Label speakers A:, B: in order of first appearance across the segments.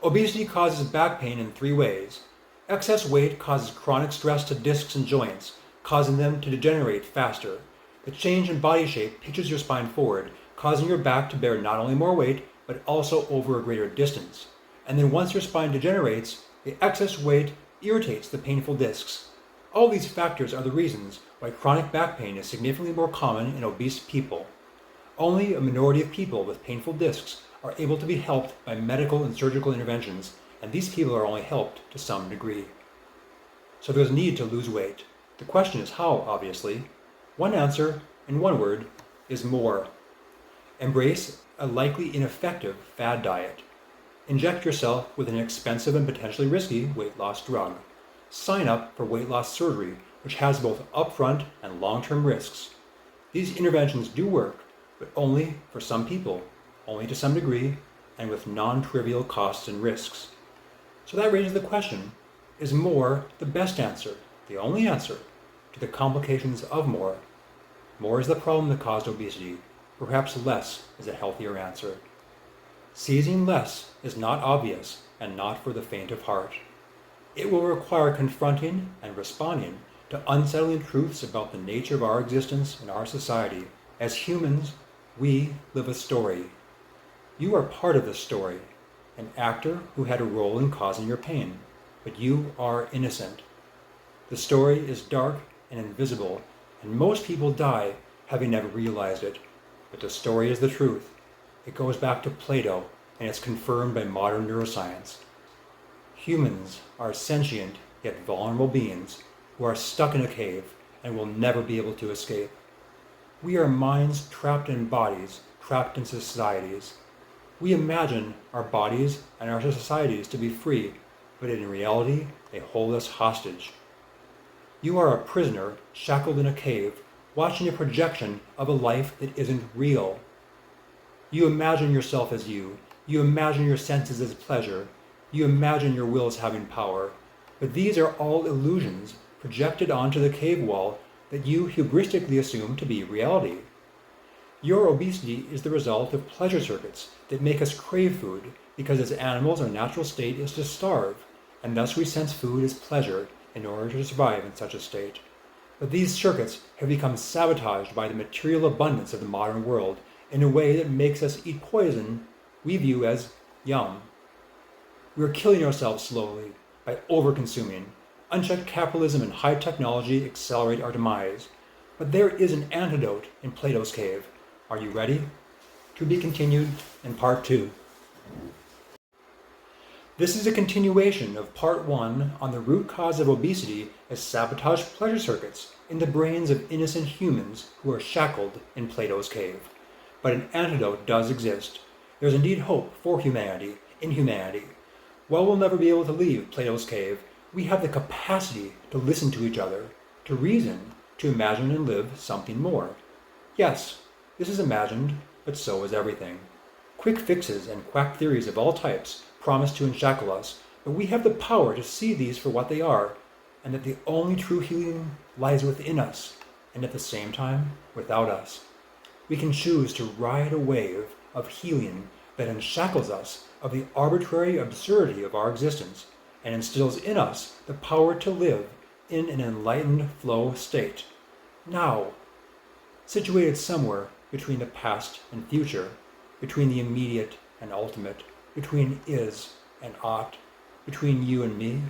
A: Obesity causes back pain in 3 ways. Excess weight causes chronic stress to discs and joints, causing them to degenerate faster. The change in body shape pitches your spine forward, causing your back to bear not only more weight, but also over a greater distance. And then once your spine degenerates, the excess weight irritates the painful discs. All these factors are the reasons why chronic back pain is significantly more common in obese people. Only a minority of people with painful discs are able to be helped by medical and surgical interventions, and these people are only helped to some degree. So there's a need to lose weight. The question is how, obviously. One answer, in one word, is more. Embrace a likely ineffective fad diet. Inject yourself with an expensive and potentially risky weight loss drug. Sign up for weight loss surgery, which has both upfront and long-term risks. These interventions do work, but only for some people, only to some degree, and with non-trivial costs and risks. So that raises the question, is more the best answer, the only answer, to the complications of more? More is the problem that caused obesity. Perhaps less is a healthier answer. Seizing less is not obvious and not for the faint of heart. It will require confronting and responding to unsettling truths about the nature of our existence and our society. As humans, we live a story. You are part of the story, an actor who had a role in causing your pain, but you are innocent. The story is dark and invisible, and most people die having never realized it. But the story is the truth. It goes back to Plato, and it's confirmed by modern neuroscience. Humans are sentient yet vulnerable beings who are stuck in a cave and will never be able to escape. We are minds trapped in bodies, trapped in societies. We imagine our bodies and our societies to be free, but in reality, they hold us hostage. You are a prisoner shackled in a cave, watching a projection of a life that isn't real. You imagine yourself as you. You imagine your senses as pleasure. You imagine your will as having power. But these are all illusions projected onto the cave wall that you hubristically assume to be reality. Your obesity is the result of pleasure circuits that make us crave food because as animals our natural state is to starve, and thus we sense food as pleasure in order to survive in such a state. But these circuits have become sabotaged by the material abundance of the modern world in a way that makes us eat poison we view as yum. We are killing ourselves slowly by over-consuming. Unchecked capitalism and high technology accelerate our demise. But there is an antidote in Plato's cave. Are you ready? To be continued in part 2. This is a continuation of part 1 on the root cause of obesity as sabotaged pleasure circuits in the brains of innocent humans who are shackled in Plato's cave. But an antidote does exist. There is indeed hope for humanity in humanity. While we'll never be able to leave Plato's cave, we have the capacity to listen to each other, to reason, to imagine and live something more. Yes, this is imagined, but so is everything. Quick fixes and quack theories of all types promise to unshackle us, but we have the power to see these for what they are, and that the only true healing lies within us, and at the same time, without us. We can choose to ride a wave of healing that unshackles us of the arbitrary absurdity of our existence, and instills in us the power to live in an enlightened flow state. Now, situated somewhere between the past and future, between the immediate and ultimate, between is and ought, between you and me,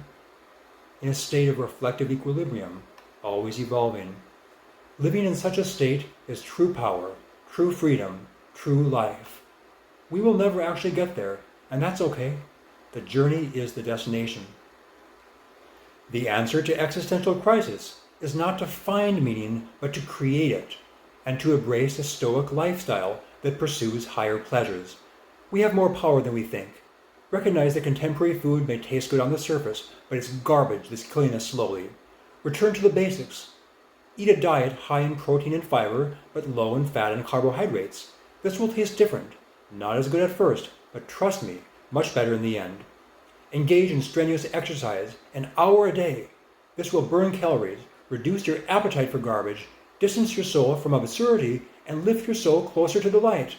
A: in a state of reflective equilibrium, always evolving. Living in such a state is true power, true freedom, true life. We will never actually get there, and that's okay. The journey is the destination. The answer to existential crisis is not to find meaning, but to create it, and to embrace a stoic lifestyle that pursues higher pleasures. We have more power than we think. Recognize that contemporary food may taste good on the surface, but it's garbage that's killing us slowly. Return to the basics. Eat a diet high in protein and fiber, but low in fat and carbohydrates. This will taste different. Not as good at first, but trust me, much better in the end. Engage in strenuous exercise, an hour a day. This will burn calories, reduce your appetite for garbage, distance your soul from absurdity, and lift your soul closer to the light.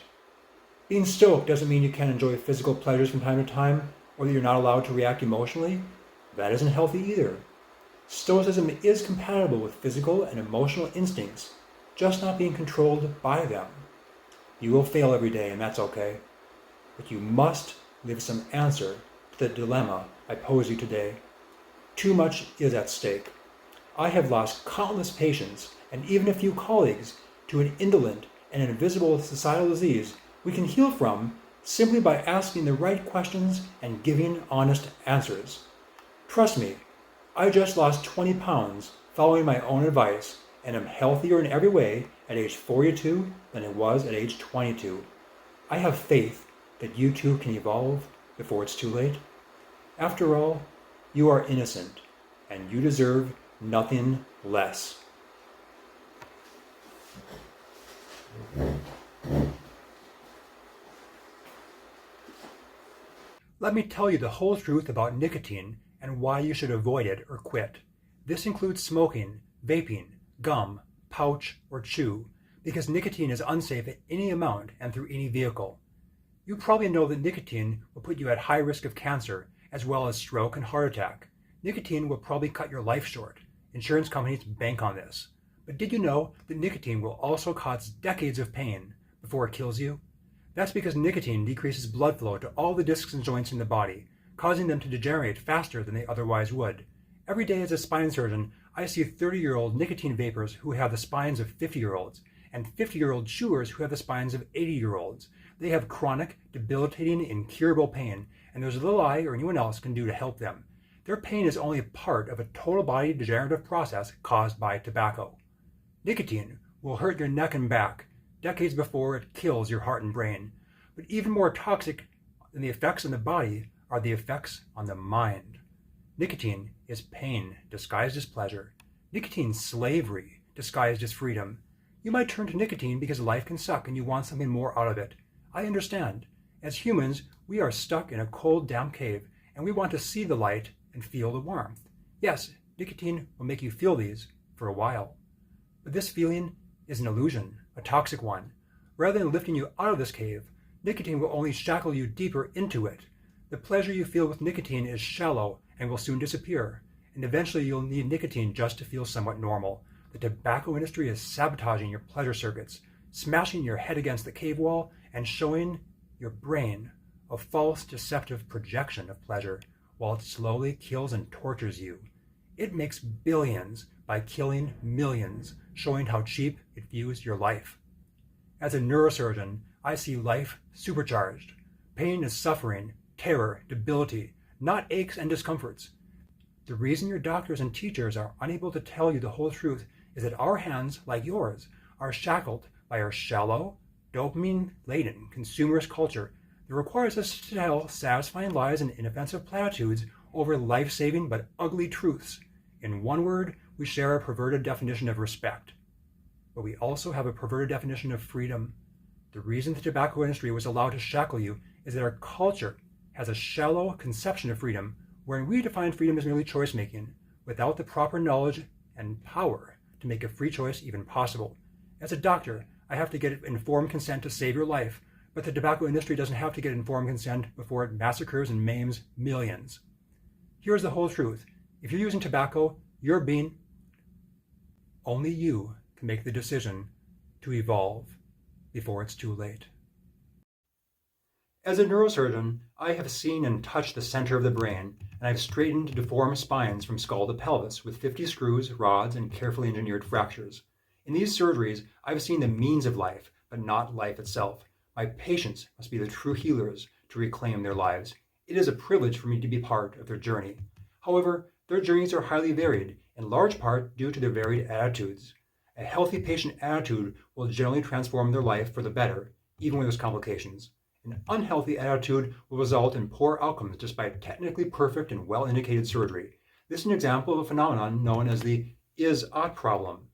A: Being stoic doesn't mean you can't enjoy physical pleasures from time to time. or that you're not allowed to react emotionally, that isn't healthy either. Stoicism is compatible with physical and emotional instincts, just not being controlled by them. You will fail every day, and that's okay. But you must give some answer to the dilemma I pose you today. Too much is at stake. I have lost countless patients and even a few colleagues to an indolent and invisible societal disease we can heal from simply by asking the right questions and giving honest answers. Trust me, I just lost 20 pounds following my own advice and am healthier in every way at age 42 than I was at age 22. I have faith that you too can evolve before it's too late. After all, you are innocent and you deserve nothing less. Let me tell you the whole truth about nicotine and why you should avoid it or quit. This includes smoking, vaping, gum, pouch, or chew, because nicotine is unsafe at any amount and through any vehicle. You probably know that nicotine will put you at high risk of cancer, as well as stroke and heart attack. Nicotine will probably cut your life short. Insurance companies bank on this. But did you know that nicotine will also cause decades of pain before it kills you? That's because nicotine decreases blood flow to all the discs and joints in the body, causing them to degenerate faster than they otherwise would. Every day as a spine surgeon, I see 30-year-old nicotine vapors who have the spines of 50-year-olds, and 50-year-old chewers who have the spines of 80-year-olds. They have chronic, debilitating, incurable pain, and there's little I or anyone else can do to help them. Their pain is only a part of a total body degenerative process caused by tobacco. Nicotine will hurt your neck and back decades before it kills your heart and brain. But even more toxic than the effects on the body are the effects on the mind. Nicotine is pain disguised as pleasure. Nicotine slavery disguised as freedom. You might turn to nicotine because life can suck and you want something more out of it. I understand. As humans, we are stuck in a cold, damp cave, and we want to see the light and feel the warmth. Yes, nicotine will make you feel these for a while. But this feeling is an illusion, a toxic one. Rather than lifting you out of this cave, nicotine will only shackle you deeper into it. The pleasure you feel with nicotine is shallow and will soon disappear, and eventually you'll need nicotine just to feel somewhat normal. The tobacco industry is sabotaging your pleasure circuits, smashing your head against the cave wall, and showing your brain a false, deceptive projection of pleasure, while it slowly kills and tortures you. It makes billions by killing millions, showing how cheap it views your life. As a neurosurgeon, I see life supercharged. Pain is suffering, terror, debility, not aches and discomforts. The reason your doctors and teachers are unable to tell you the whole truth is that our hands, like yours, are shackled by our shallow, dopamine-laden consumerist culture that requires us to tell satisfying lies and inoffensive platitudes over life-saving but ugly truths. In one word, we share a perverted definition of respect. But we also have a perverted definition of freedom. The reason the tobacco industry was allowed to shackle you is that our culture has a shallow conception of freedom, wherein we define freedom as merely choice-making, without the proper knowledge and power to make a free choice even possible. As a doctor, I have to get informed consent to save your life, but the tobacco industry doesn't have to get informed consent before it massacres and maims millions. Here's the whole truth. If you're using tobacco, you're being... Only you can make the decision to evolve before it's too late. As a neurosurgeon, I have seen and touched the center of the brain, and I've straightened deformed spines from skull to pelvis with 50 screws, rods, and carefully engineered fractures. In these surgeries, I've seen the means of life, but not life itself. My patients must be the true healers to reclaim their lives. It is a privilege for me to be part of their journey. However, their journeys are highly varied, in large part due to their varied attitudes. A healthy patient attitude will generally transform their life for the better, even when there's complications. An unhealthy attitude will result in poor outcomes despite technically perfect and well-indicated surgery. This is an example of a phenomenon known as the is-ought problem.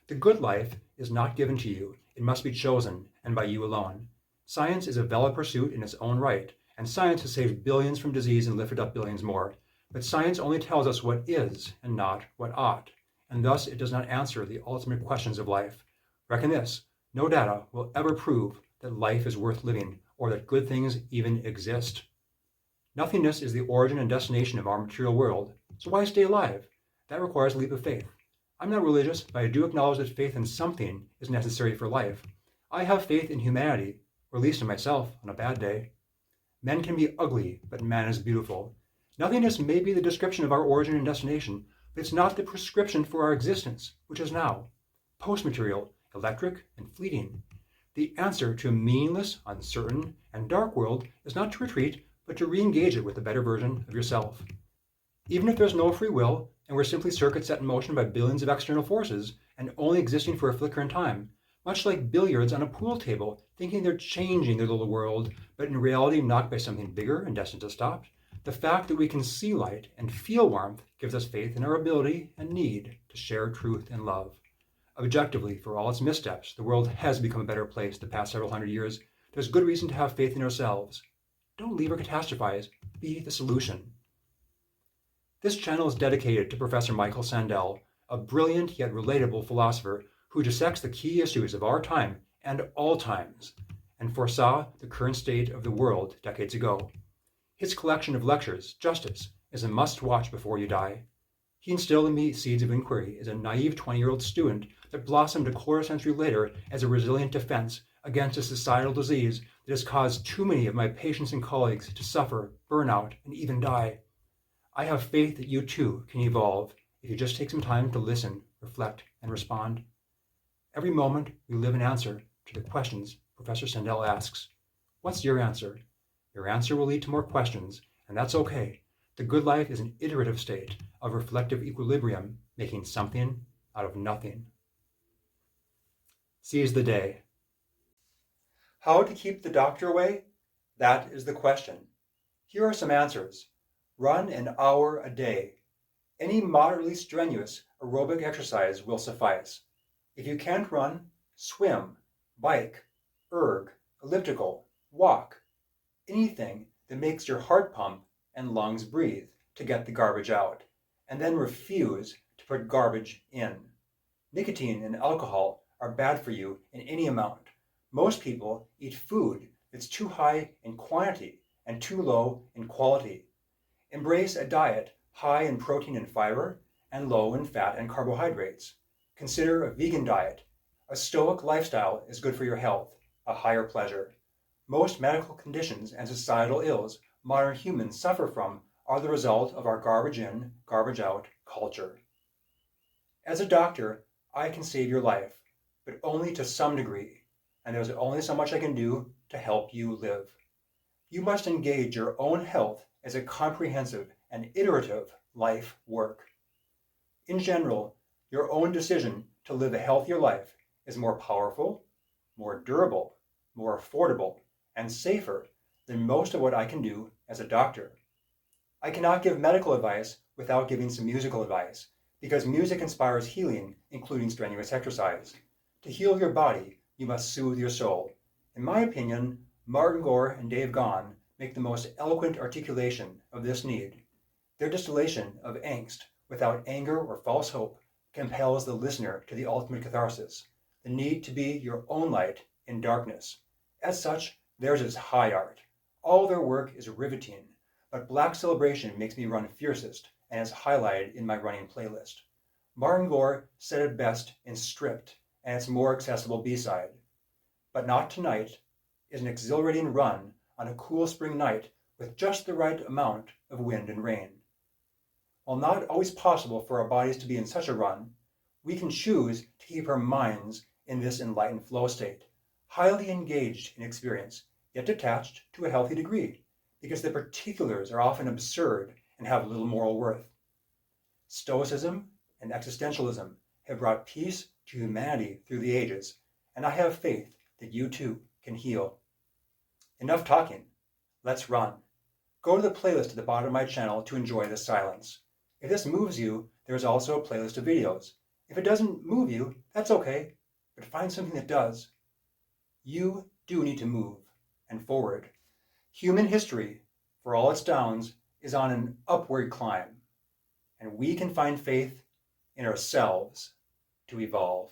A: The good life is not given to you. It must be chosen, and by you alone. Science is a valid pursuit in its own right, and science has saved billions from disease and lifted up billions more. But science only tells us what is and not what ought, and thus it does not answer the ultimate questions of life. Reckon this, no data will ever prove that life is worth living or that good things even exist. Nothingness is the origin and destination of our material world, so why stay alive? That requires a leap of faith. I'm not religious, but I do acknowledge that faith in something is necessary for life. I have faith in humanity, or at least in myself on a bad day. Men can be ugly, but man is beautiful. Nothingness may be the description of our origin and destination, but it's not the prescription for our existence, which is now. Post-material, electric, and fleeting. The answer to a meaningless, uncertain, and dark world is not to retreat, but to re-engage it with a better version of yourself. Even if there's no free will, and we're simply circuits set in motion by billions of external forces, and only existing for a flicker in time, much like billiards on a pool table, thinking they're changing their little world, but in reality knocked by something bigger and destined to stop, the fact that we can see light and feel warmth gives us faith in our ability and need to share truth and love. Objectively, for all its missteps, the world has become a better place the past several hundred years. There's good reason to have faith in ourselves. Don't leave or catastrophize. Be the solution. This channel is dedicated to Professor Michael Sandel, a brilliant yet relatable philosopher who dissects the key issues of our time and all times, and foresaw the current state of the world decades ago. His collection of lectures, Justice, is a must-watch before you die. He instilled in me seeds of inquiry as a naive 20-year-old student that blossomed a quarter century later as a resilient defense against a societal disease that has caused too many of my patients and colleagues to suffer, burn out, and even die. I have faith that you too can evolve if you just take some time to listen, reflect, and respond. Every moment we live in answer to the questions Professor Sandel asks. What's your answer? Your answer will lead to more questions, and that's okay. The good life is an iterative state of reflective equilibrium, making something out of nothing. Seize the day. How to keep the doctor away? That is the question. Here are some answers. Run an hour a day. Any moderately strenuous aerobic exercise will suffice. If you can't run, swim, bike, erg, elliptical, walk. Anything that makes your heart pump and lungs breathe to get the garbage out, and then refuse to put garbage in. Nicotine and alcohol are bad for you in any amount. Most people eat food that's too high in quantity and too low in quality. Embrace a diet high in protein and fiber and low in fat and carbohydrates. Consider a vegan diet. A stoic lifestyle is good for your health, a higher pleasure. Most medical conditions and societal ills modern humans suffer from are the result of our garbage in, garbage out culture. As a doctor, I can save your life, but only to some degree, and there's only so much I can do to help you live. You must engage your own health as a comprehensive and iterative life work. In general, your own decision to live a healthier life is more powerful, more durable, more affordable, and safer than most of what I can do as a doctor. I cannot give medical advice without giving some musical advice, because music inspires healing, including strenuous exercise. To heal your body, you must soothe your soul. In my opinion, Martin Gore and Dave Gaughan make the most eloquent articulation of this need. Their distillation of angst without anger or false hope compels the listener to the ultimate catharsis, the need to be your own light in darkness. As such, theirs is high art. All their work is riveting, but Black Celebration makes me run fiercest and is highlighted in my running playlist. Martin Gore said it best in Stripped and its more accessible B-side. But Not Tonight is an exhilarating run on a cool spring night with just the right amount of wind and rain. While not always possible for our bodies to be in such a run, we can choose to keep our minds in this enlightened flow state, highly engaged in experience, yet detached to a healthy degree, because the particulars are often absurd and have little moral worth. Stoicism and existentialism have brought peace to humanity through the ages, and I have faith that you too can heal. Enough talking. Let's run. Go to the playlist at the bottom of my channel to enjoy this silence. If this moves you, there is also a playlist of videos. If it doesn't move you, that's okay, but find something that does. You do need to move and forward. Human history, for all its downs, is on an upward climb, and we can find faith in ourselves to evolve.